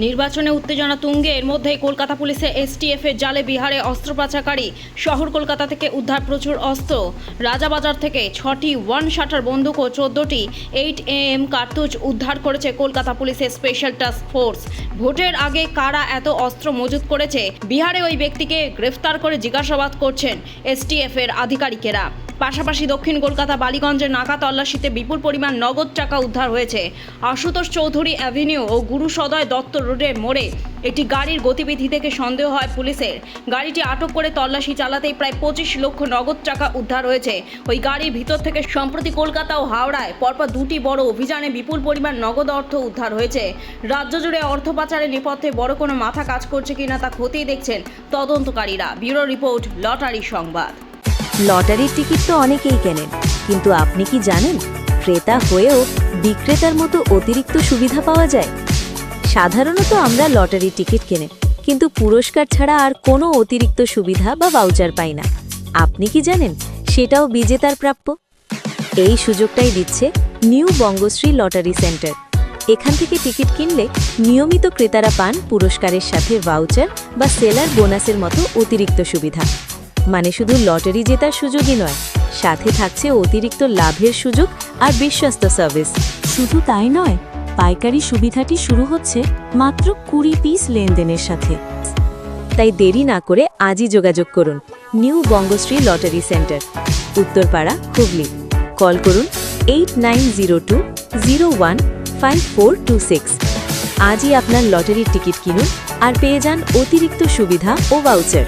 নির্বাচনে উত্তেজনা তুঙ্গে এর মধ্যেই কলকাতা পুলিশের এসটিএফ এর জালে বিহারে অস্ত্র পাচারকারী শহর কলকাতা থেকে উদ্ধার প্রচুর অস্ত্র। রাজাবাজার থেকে 6টি ওয়ান শাটার বন্দুক ও 14টি 8am কার্তুজ উদ্ধার করেছে কলকাতা পুলিশের স্পেশাল টাস্ক ফোর্স। ভোটের আগে কারা এত অস্ত্র মজুত করেছে বিহারে ওই ব্যক্তিকে গ্রেফতার করে জিজ্ঞাসাবাদ করছেন এসটিএফ এর আধিকারিকেরা। পাশাপাশি দক্ষিণ কলকাতা বালিগঞ্জের নাকা তল্লাশিতে বিপুল পরিমাণ নগদ টাকা উদ্ধার হয়েছে। আশুতোষ চৌধুরী অ্যাভিনিউ ও গুরুসদয় দত্ত রোডের মোড়ে একটি গাড়ির গতিবিধি থেকে সন্দেহ হয় পুলিশের। গাড়িটি আটক করে তল্লাশি চালাতেই প্রায় 25 লক্ষ নগদ টাকা উদ্ধার হয়েছে। ওই গাড়ির ভিতর থেকে সম্প্রতি কলকাতা ও হাওড়ায় পরপর দুটি বড় অভিযানে বিপুল পরিমাণ নগদ অর্থ উদ্ধার হয়েছে। রাজ্য জুড়ে অর্থ পাচারের নেপথ্যে বড় কোনো মাথা কাজ করছে কিনা তা খতিয়ে দেখছেন তদন্তকারীরা। ব্যুরো রিপোর্ট, লটারি সংবাদ। লটারির টিকিট তো অনেকেই কেনেন, কিন্তু আপনি কি জানেন ক্রেতা হয়েও বিক্রেতার মতো অতিরিক্ত সুবিধা পাওয়া যায়? সাধারণত আমরা লটারির টিকিট কেনে, কিন্তু পুরস্কার ছাড়া আর কোনো অতিরিক্ত সুবিধা বা ভাউচার পাই না। আপনি কি জানেন সেটাও বিজেতার প্রাপ্য? এই সুযোগটাই দিচ্ছে নিউ বঙ্গশ্রী লটারি সেন্টার। এখান থেকে টিকিট কিনলে নিয়মিত ক্রেতারা পান পুরস্কারের সাথে ভাউচার বা সেলার বোনাসের মতো অতিরিক্ত সুবিধা। মানে শুধু লটারি জেতার সুযোগই নয়, সাথে থাকছে অতিরিক্ত লাভের সুযোগ আর বিশ্বস্ত সার্ভিস। শুধু তাই নয়, পাইকারি সুবিধাটি শুরু হচ্ছে মাত্র 20 পিস লেনদেনের সাথে। তাই দেরি না করে আজই যোগাযোগ করুন new Bangashree lottery centre, Uttarpara, Hooghly. Call করুন 8902015426। আজই আপনার লটারির টিকিট কিনুন আর পেয়ে যান অতিরিক্ত সুবিধা ও ভাউচার।